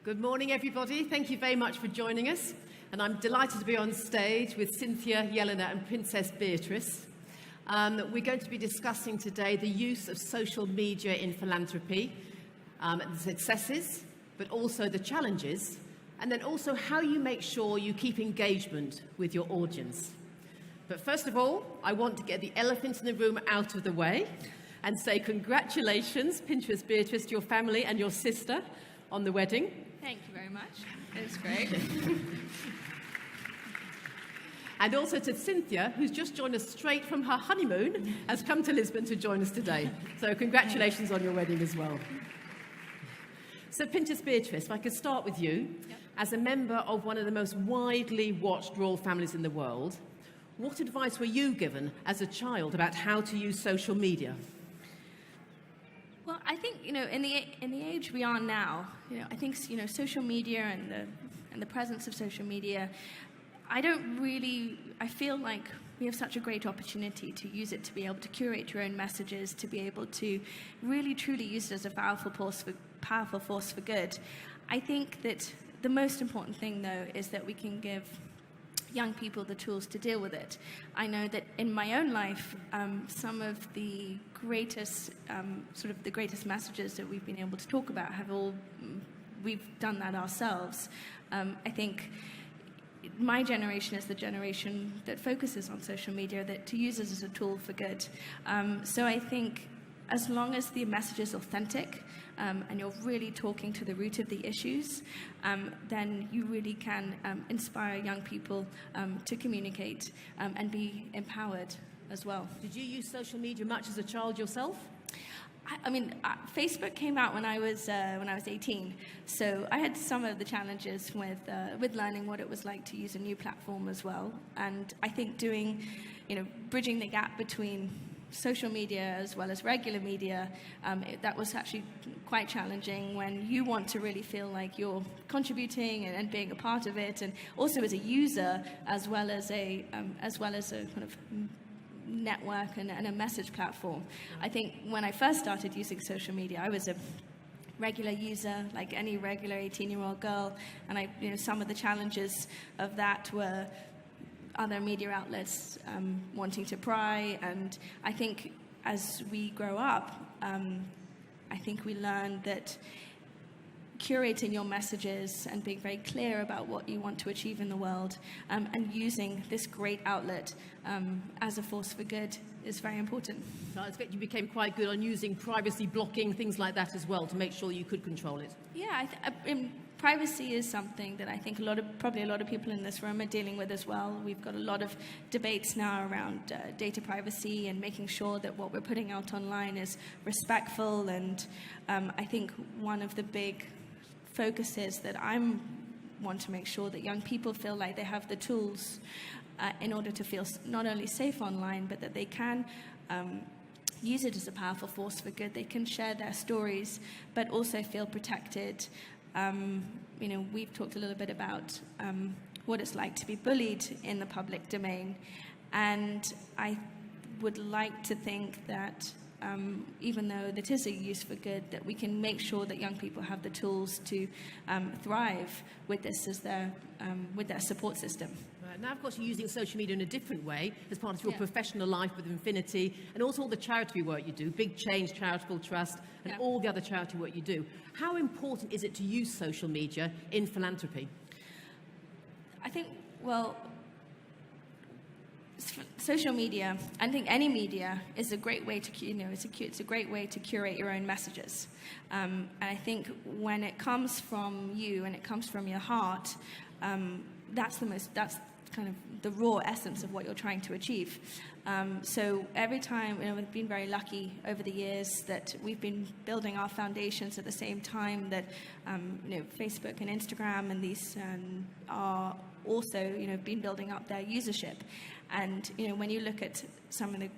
Good morning, everybody. Thank you very much for joining us. And I'm delighted to be on stage with Cynthia, Jelena, and Princess Beatrice. We're going to be discussing today the use of social media in philanthropy, the successes, but also the challenges, and then also how you make sure you keep engagement with your audience. But first of all, I want to get the elephant in the room out of the way and say congratulations, Princess Beatrice, to your family and your sister on the wedding. Thank you very much. It's great. And also to Cynthia, who's just joined us straight from her honeymoon, has come to Lisbon to join us today. So congratulations on your wedding as well. So Princess Beatrice, if I could start with you. Yep. As a member of one of the most widely watched royal families in the world, what advice were you given as a child about how to use social media? Well, I think, in the age we are now, I think, social media and the presence of social media, I feel like we have such a great opportunity to use it to be able to curate your own messages, to be able to really, truly use it as a powerful force for good. I think that the most important thing, though, is that we can give young people the tools to deal with it. I know that in my own life, some of the greatest messages that we've been able to talk about we've done that ourselves. I think my generation is the generation that focuses on social media, that to use it as a tool for good. So I think as long as the message is authentic, and you're really talking to the root of the issues, then you really can inspire young people to communicate and be empowered as well. Did you use social media much as a child yourself? Facebook came out when I was 18, so I had some of the challenges with learning what it was like to use a new platform as well. And I think bridging the gap between social media as well as regular media, that was actually quite challenging when you want to really feel like you're contributing and being a part of it, and also as a user as well as a kind of network and a message platform. I think when I first started using social media, I was a regular user, like any regular 18-year-old girl, and some of the challenges of that were other media outlets wanting to pry, and I think as we grow up, I think we learn that curating your messages and being very clear about what you want to achieve in the world, and using this great outlet as a force for good is very important. So I expect you became quite good on using privacy blocking, things like that as well, to make sure you could control it. Yeah, privacy is something that I think probably a lot of people in this room are dealing with as well. We've got a lot of debates now around data privacy and making sure that what we're putting out online is respectful. And I think one of the big focuses that I want to make sure that young people feel like they have the tools in order to feel not only safe online, but that they can use it as a powerful force for good. They can share their stories, but also feel protected. We've talked a little bit about what it's like to be bullied in the public domain, and I would like to think that even though that is a use for good, that we can make sure that young people have the tools to thrive with this as their support system. Right. Now, of course, you're using social media in a different way as part of your professional life with Infinity, and also all the charity work you do, Big Change Charitable Trust, and all the other charity work you do. How important is it to use social media in philanthropy? I think, social media, I think any media is a great way to, it's a great way to curate your own messages. And I think when it comes from you and it comes from your heart, that's kind of the raw essence of what you're trying to achieve. So every time, we've been very lucky over the years that we've been building our foundations at the same time that, Facebook and Instagram and these are also, been building up their usership. And, when you look at some of the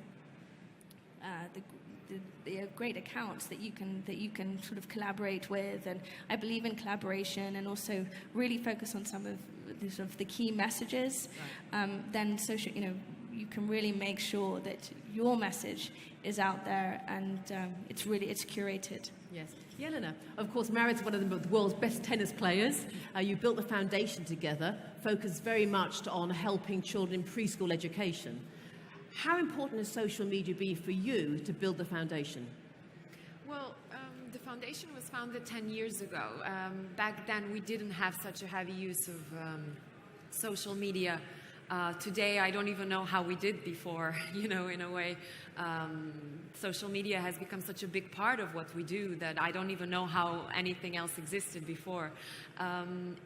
great accounts that you can sort of collaborate with, and I believe in collaboration and also really focus on some of the key messages, then social, you can really make sure that your message is out there and it's curated. Yes. Jelena, of course, married to one of the world's best tennis players. You built the foundation together, focused very much on helping children in preschool education. How important has social media been for you to build the foundation? Well, the foundation was founded 10 years ago. Back then, we didn't have such a heavy use of social media. Today, I don't even know how we did before, in a way. Social media has become such a big part of what we do that I don't even know how anything else existed before.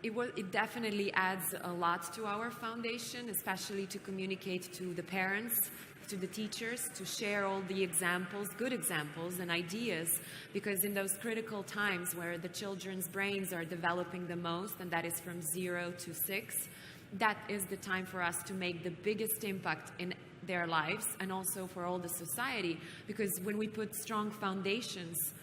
It definitely adds a lot to our foundation, especially to communicate to the parents, to the teachers, to share all the examples, good examples and ideas, because in those critical times where the children's brains are developing the most, and that is from 0 to 6, that is the time for us to make the biggest impact in their lives and also for all the society, because when we put strong foundations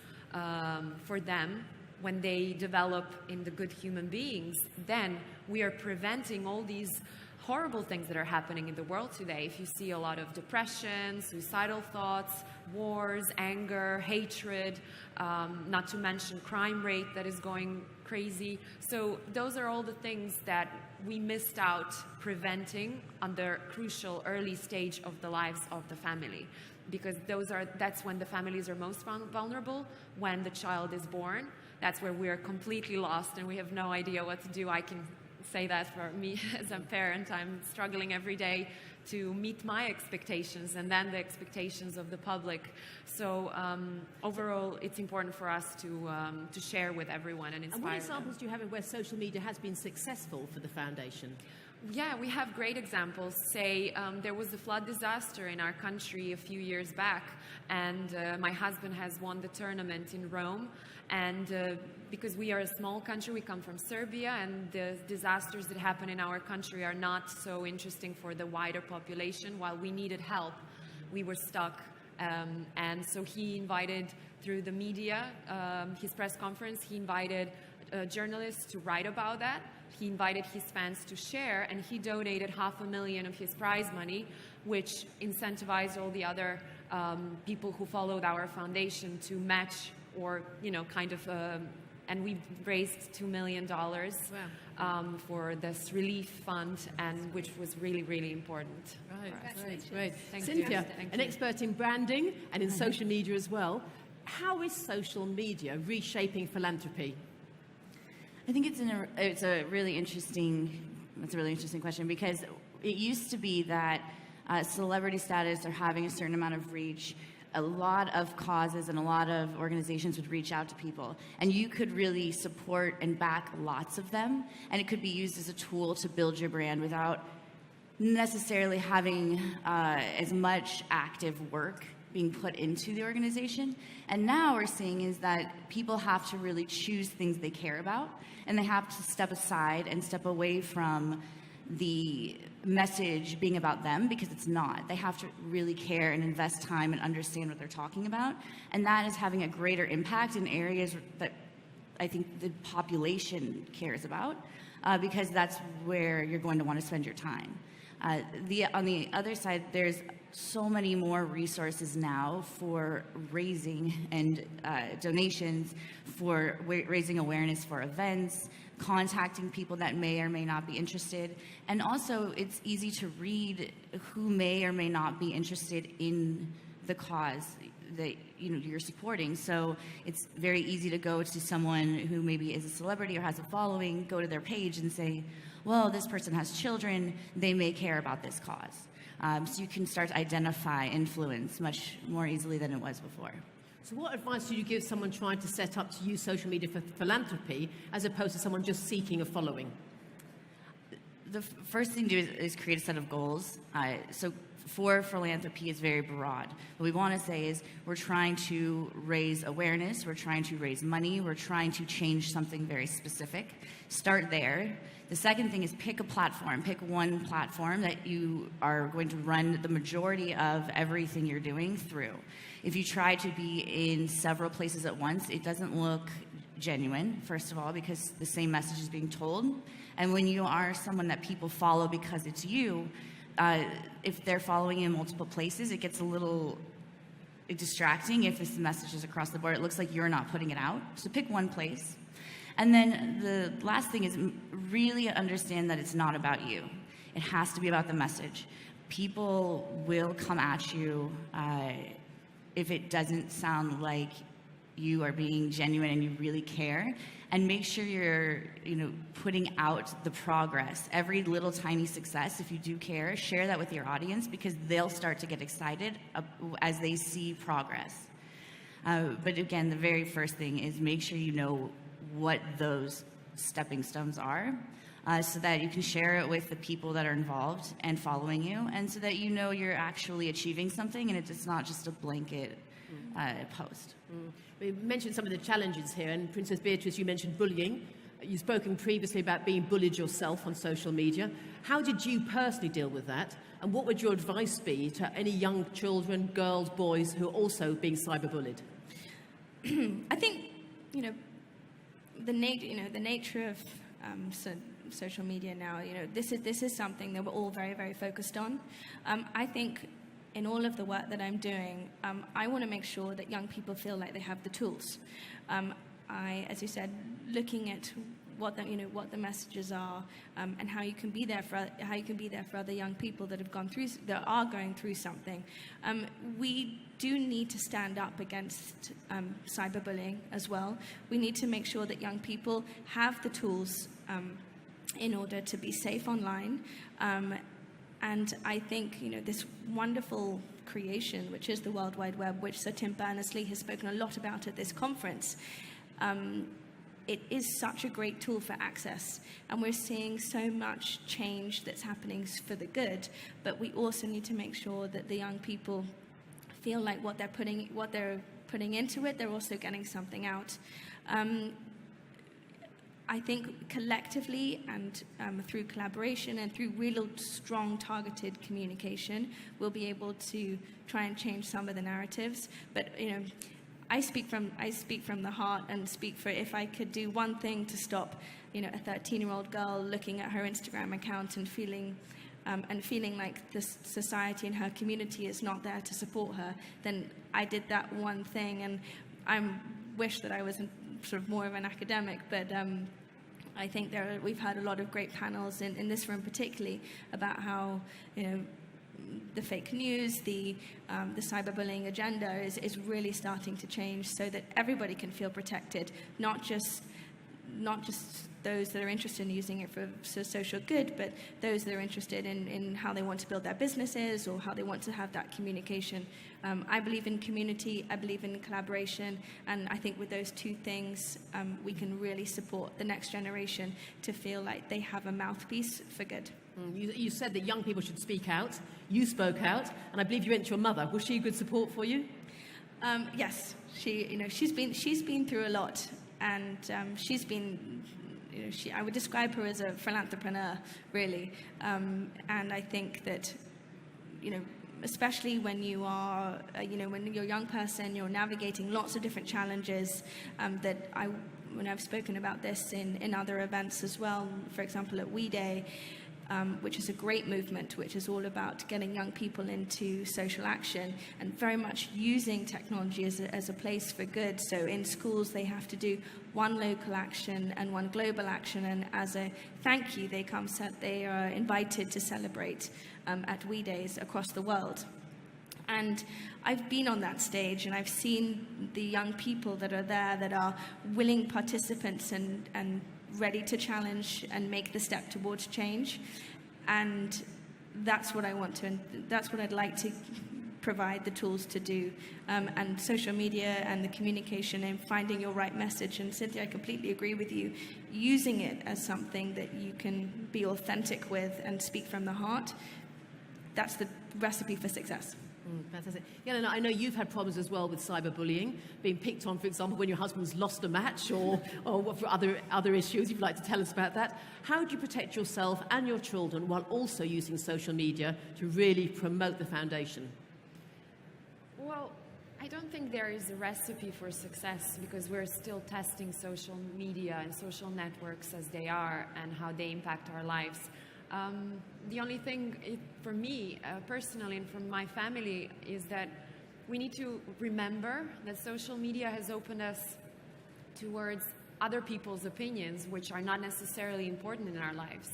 for them, when they develop in the good human beings, then we are preventing all these horrible things that are happening in the world today. If you see a lot of depression, suicidal thoughts, wars, anger, hatred, not to mention crime rate that is going crazy. So those are all the things that we missed out preventing on the crucial early stage of the lives of the family, because that's when the families are most vulnerable, when the child is born. That's where we are completely lost and we have no idea what to do. I can say that for me as a parent. I'm struggling every day to meet my expectations and then the expectations of the public. So overall, it's important for us to share with everyone and inspire them. And what examples do you have of where social media has been successful for the foundation? Yeah, we have great examples. Say, there was a flood disaster in our country a few years back, and my husband has won the tournament in Rome. And because we are a small country, we come from Serbia, and the disasters that happen in our country are not so interesting for the wider population. While we needed help, we were stuck. And so he invited, through the media, his press conference, he invited journalists to write about that. He invited his fans to share, and he donated $500,000 of his prize money, which incentivized all the other people who followed our foundation to match, or and we raised $2 million for this relief fund, and which was really, really important. Right, great. Thank Cynthia, you. an expert in branding and in social media as well. How is social media reshaping philanthropy? I think it's a really interesting question, because it used to be that celebrity status or having a certain amount of reach, a lot of causes and a lot of organizations would reach out to people, and you could really support and back lots of them, and it could be used as a tool to build your brand without necessarily having as much active work being put into the organization. And now we're seeing is that people have to really choose things they care about, and they have to step aside and step away from the message being about them, because it's not. They have to really care and invest time and understand what they're talking about, and that is having a greater impact in areas that I think the population cares about, because that's where you're going to want to spend your time. On the other side, there's so many more resources now for raising and donations, for raising awareness for events, contacting people that may or may not be interested. And also, it's easy to read who may or may not be interested in the cause that you're supporting. So it's very easy to go to someone who maybe is a celebrity or has a following, go to their page and say, well, this person has children, they may care about this cause. So you can start to identify influence much more easily than it was before. So what advice would you give someone trying to set up to use social media for philanthropy, as opposed to someone just seeking a following? The first thing to do is create a set of goals. So for philanthropy is very broad. What we want to say is we're trying to raise awareness, we're trying to raise money, we're trying to change something very specific. Start there. The second thing is pick a platform. Pick one platform that you are going to run the majority of everything you're doing through. If you try to be in several places at once, it doesn't look genuine, first of all, because the same message is being told. And when you are someone that people follow because it's you, if they're following you in multiple places, it gets a little distracting if this message is across the board. It looks like you're not putting it out. So pick one place. And then the last thing is really understand that it's not about you. It has to be about the message. People will come at you if it doesn't sound like you are being genuine and you really care. And make sure you're, putting out the progress. Every little tiny success, if you do care, share that with your audience, because they'll start to get excited as they see progress. But again, the very first thing is make sure you know what those stepping stones are, so that you can share it with the people that are involved and following you, and so that you're actually achieving something and it's not just a blanket post. We mentioned some of the challenges here, and Princess Beatrice, you mentioned bullying. You've spoken previously about being bullied yourself on social media. How did you personally deal with that? And what would your advice be to any young children, girls, boys, who are also being cyberbullied? I think, the nature of social media now, this is something that we're all very, very focused on. I think in all of the work that I'm doing, I want to make sure that young people feel like they have the tools. As you said, looking at what the messages are, and how you can be there for other young people that are going through something. We do need to stand up against cyberbullying as well. We need to make sure that young people have the tools in order to be safe online. And I think, this wonderful creation, which is the World Wide Web, which Sir Tim Berners-Lee has spoken a lot about at this conference, it is such a great tool for access. And we're seeing so much change that's happening for the good, but we also need to make sure that the young people feel like what they're putting into it, they're also getting something out. I think collectively and through collaboration and through real strong targeted communication, we'll be able to try and change some of the narratives. But I speak from the heart, and speak for, if I could do one thing to stop a 13-year-old girl looking at her Instagram account and feeling like the society and her community is not there to support her, then I did that one thing. And I wish that I was sort of more of an academic, but I think we've had a lot of great panels in this room particularly about how the fake news, the cyberbullying agenda is really starting to change, so that everybody can feel protected, not just those that are interested in using it for social good, but those that are interested in how they want to build their businesses or how they want to have that communication. I believe in community, I believe in collaboration, and I think with those two things, we can really support the next generation to feel like they have a mouthpiece for good. You said that young people should speak out. You spoke out, and I believe you went to your mother. Was she a good support for you? Yes, she's been through a lot, and she's been. I would describe her as a philanthropreneur, really, and I think that, especially when you are, when you're a young person, you're navigating lots of different challenges. When I've spoken about this in other events as well, for example at We Day, which is a great movement, which is all about getting young people into social action and very much using technology as a place for good. So in schools, they have to do one local action and one global action, and as a thank you, they are invited to celebrate at We Days across the world. And I've been on that stage, and I've seen the young people that are there that are willing participants and ready to challenge and make the step towards change. And that's what that's what I'd like to provide the tools to do. And social media and the communication and finding your right message. And Cynthia, I completely agree with you. Using it as something that you can be authentic with and speak from the heart, that's the recipe for success. Fantastic. Yelena, I know you've had problems as well with cyberbullying, being picked on, for example, when your husband's lost a match or for other issues. You'd like to tell us about that. How do you protect yourself and your children while also using social media to really promote the foundation? Well, I don't think there is a recipe for success, because we're still testing social media and social networks as they are and how they impact our lives. The only thing for me personally and from my family is that we need to remember that social media has opened us towards other people's opinions, which are not necessarily important in our lives.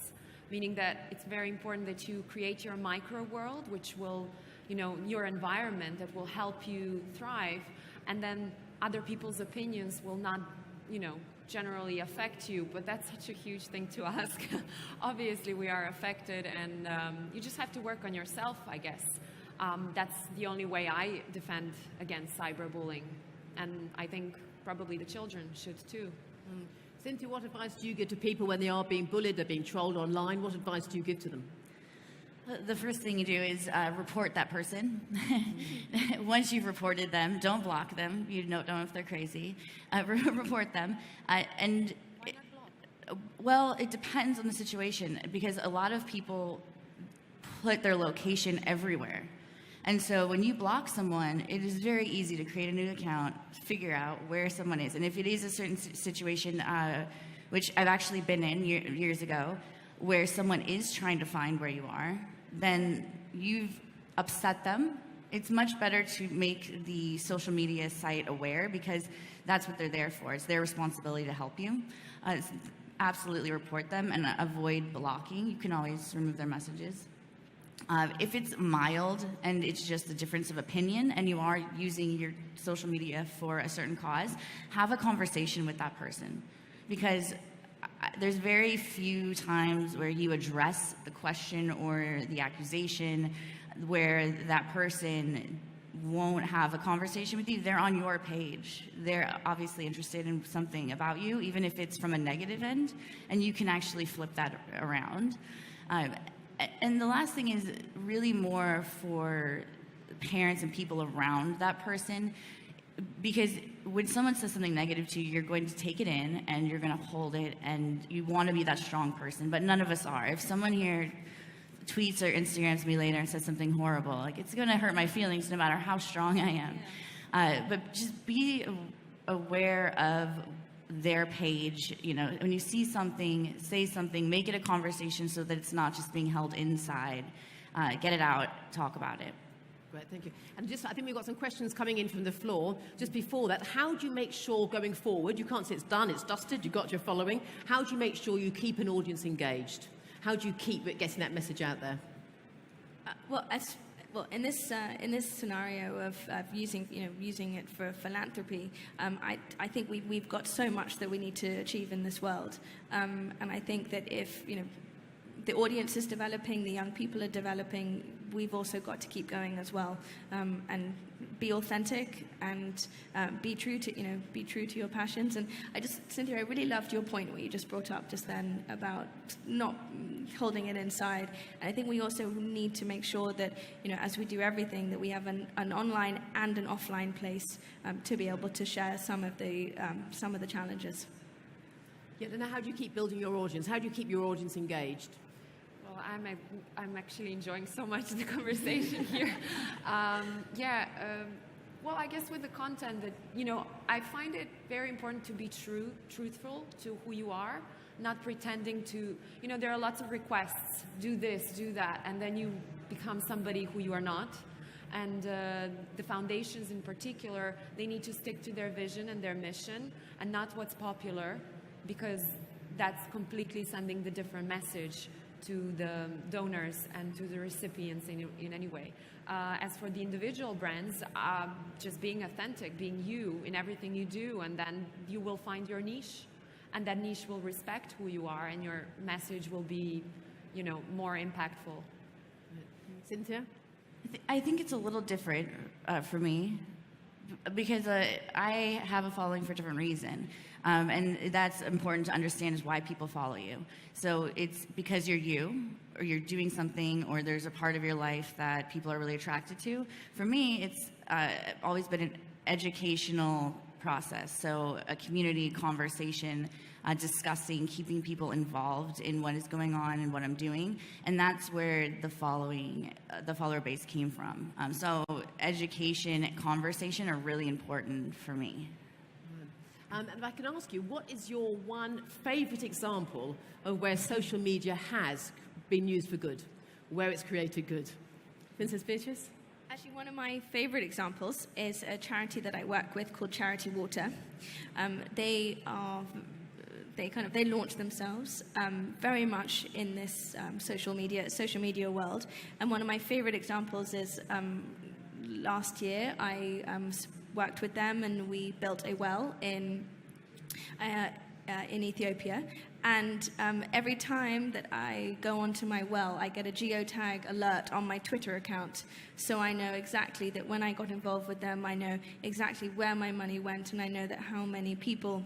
Meaning that it's very important that you create your micro world, which will, your environment that will help you thrive, and then other people's opinions will not, generally affect you, but that's such a huge thing to ask. Obviously, we are affected, and you just have to work on yourself, I guess. That's the only way I defend against cyberbullying, and I think probably the children should too. Cynthia, what advice do you give to people when they are being bullied, they're being trolled online? What advice do you give to them? The first thing you do is report that person. Once you've reported them, don't block them. You don't know if they're crazy. Report them. Well, it depends on the situation, because a lot of people put their location everywhere. And so when you block someone, it is very easy to create a new account, figure out where someone is. And if it is a certain situation, which I've actually been in years ago, where someone is trying to find where you are, then you've upset them. It's much better to make the social media site aware, because that's what they're there for. It's their responsibility to help you. Absolutely report them and avoid blocking. You can always remove their messages. If it's mild and it's just a difference of opinion and you are using your social media for a certain cause, have a conversation with that person, because there's very few times where you address the question or the accusation where that person won't have a conversation with you. They're on your page. They're obviously interested in something about you, even if it's from a negative end, and you can actually flip that around. And the last thing is really more for parents and people around that person, because when someone says something negative to you, you're going to take it in and you're going to hold it, and you want to be that strong person, but none of us are. If someone here tweets or Instagrams me later and says something horrible, like, it's going to hurt my feelings no matter how strong I am. Yeah. But just be aware of their page. When you see something, say something, make it a conversation so that it's not just being held inside. Get it out, talk about it. Great, thank you. And I think we've got some questions coming in from the floor. Just before that, how do you make sure going forward, you can't say it's done, it's dusted, you've got your following, how do you make sure you keep an audience engaged? How do you keep getting that message out there? In this scenario of using it for philanthropy, I think we've got so much that we need to achieve in this world, and I think that if the audience is developing, the young people are developing, we've also got to keep going as well, and be authentic and be true to your passions. And Cynthia, I really loved your point what you just brought up just then about not holding it inside. And I think we also need to make sure that as we do everything, that we have an online and an offline place to be able to share some of the challenges. Yeah, now how do you keep building your audience? How do you keep your audience engaged? Well, I'm actually enjoying so much the conversation here. Well, I guess with the content that, I find it very important to be truthful to who you are, not pretending to, there are lots of requests, do this, do that, and then you become somebody who you are not. And the foundations in particular, they need to stick to their vision and their mission and not what's popular, because that's completely sending the different message to the donors and to the recipients in any way. As for the individual brands, just being authentic, being you in everything you do, and then you will find your niche, and that niche will respect who you are, and your message will be, more impactful. Cynthia? I think it's a little different for me, because I have a following for a different reason. And that's important to understand, is why people follow you. So it's because you're you, or you're doing something, or there's a part of your life that people are really attracted to. For me, it's always been an educational process. So a community conversation, discussing, keeping people involved in what is going on and what I'm doing. And that's where the follower base came from. So education, conversation are really important for me. And if I can ask you, what is your one favourite example of where social media has been used for good, where it's created good. Princess Beatrice? Actually, one of my favorite examples is a charity that I work with called Charity Water. They launched themselves very much in this social media world. And one of my favorite examples is last year I worked with them and we built a well in Ethiopia. And every time that I go onto my well, I get a geotag alert on my Twitter account. So I know exactly that when I got involved with them, I know exactly where my money went, and I know that how many people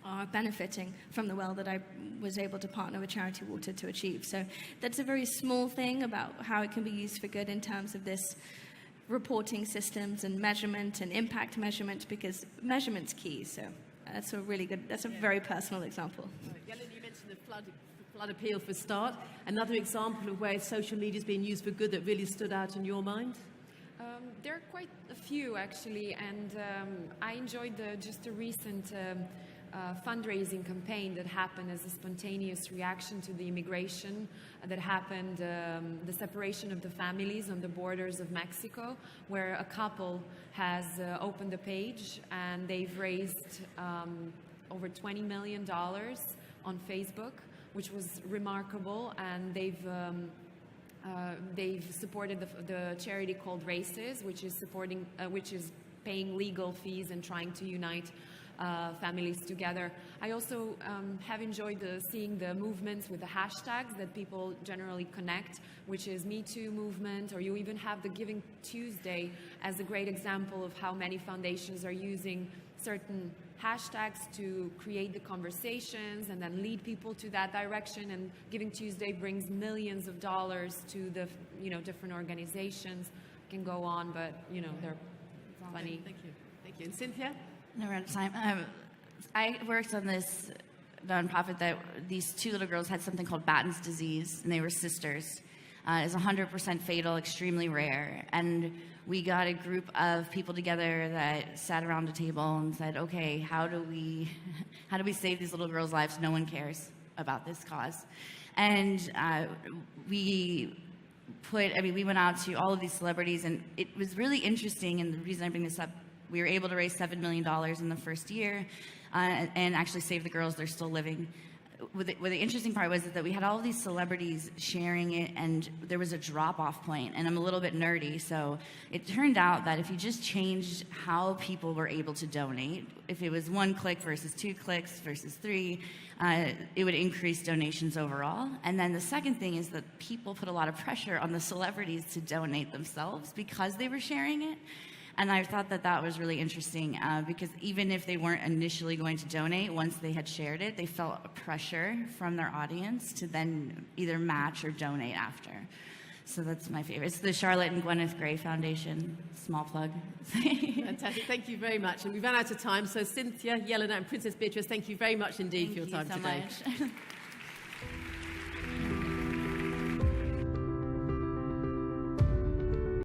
are benefiting from the well that I was able to partner with Charity Water to achieve. So that's a very small thing about how it can be used for good in terms of this reporting systems and measurement and impact measurement, because measurement's key. So that's a really good, that's a very personal example. Yellen, you mentioned the flood appeal for start. Another example of where social media is being used for good that really stood out in your mind? There are quite a few, actually, and I enjoyed just a recent fundraising campaign that happened as a spontaneous reaction to the immigration that happened, the separation of the families on the borders of Mexico, where a couple has opened a page and they've raised over $20 million on Facebook, which was remarkable, and they've supported the charity called Races, which is paying legal fees and trying to unite families together. I also have enjoyed seeing the movements with the hashtags that people generally connect, which is Me Too movement, or you even have the Giving Tuesday as a great example of how many foundations are using certain hashtags to create the conversations and then lead people to that direction. And Giving Tuesday brings millions of dollars to the different organizations. I can go on, but they're funny. Thank you. Thank you. And Cynthia? No, we're out of time. I worked on this nonprofit that these two little girls had something called Batten's disease, and they were sisters. It's 100% fatal, extremely rare. And we got a group of people together that sat around a table and said, okay, how do we save these little girls' lives? No one cares about this cause. And we went out to all of these celebrities, and it was really interesting, and the reason I bring this up, we were able to raise $7 million in the first year and actually save the girls. They're still living. The interesting part was that we had all of these celebrities sharing it, and there was a drop-off point, and I'm a little bit nerdy, so it turned out that if you just changed how people were able to donate, if it was 1 click versus 2 clicks versus 3, it would increase donations overall. And then the second thing is that people put a lot of pressure on the celebrities to donate themselves because they were sharing it. And I thought that was really interesting because even if they weren't initially going to donate, once they had shared it, they felt a pressure from their audience to then either match or donate after. So that's my favorite. It's the Charlotte and Gwyneth Gray Foundation. Small plug. Fantastic. Thank you very much. And we've run out of time. So Cynthia, Yelena, and Princess Beatrice, thank you very much indeed for your time today. Thank you so much.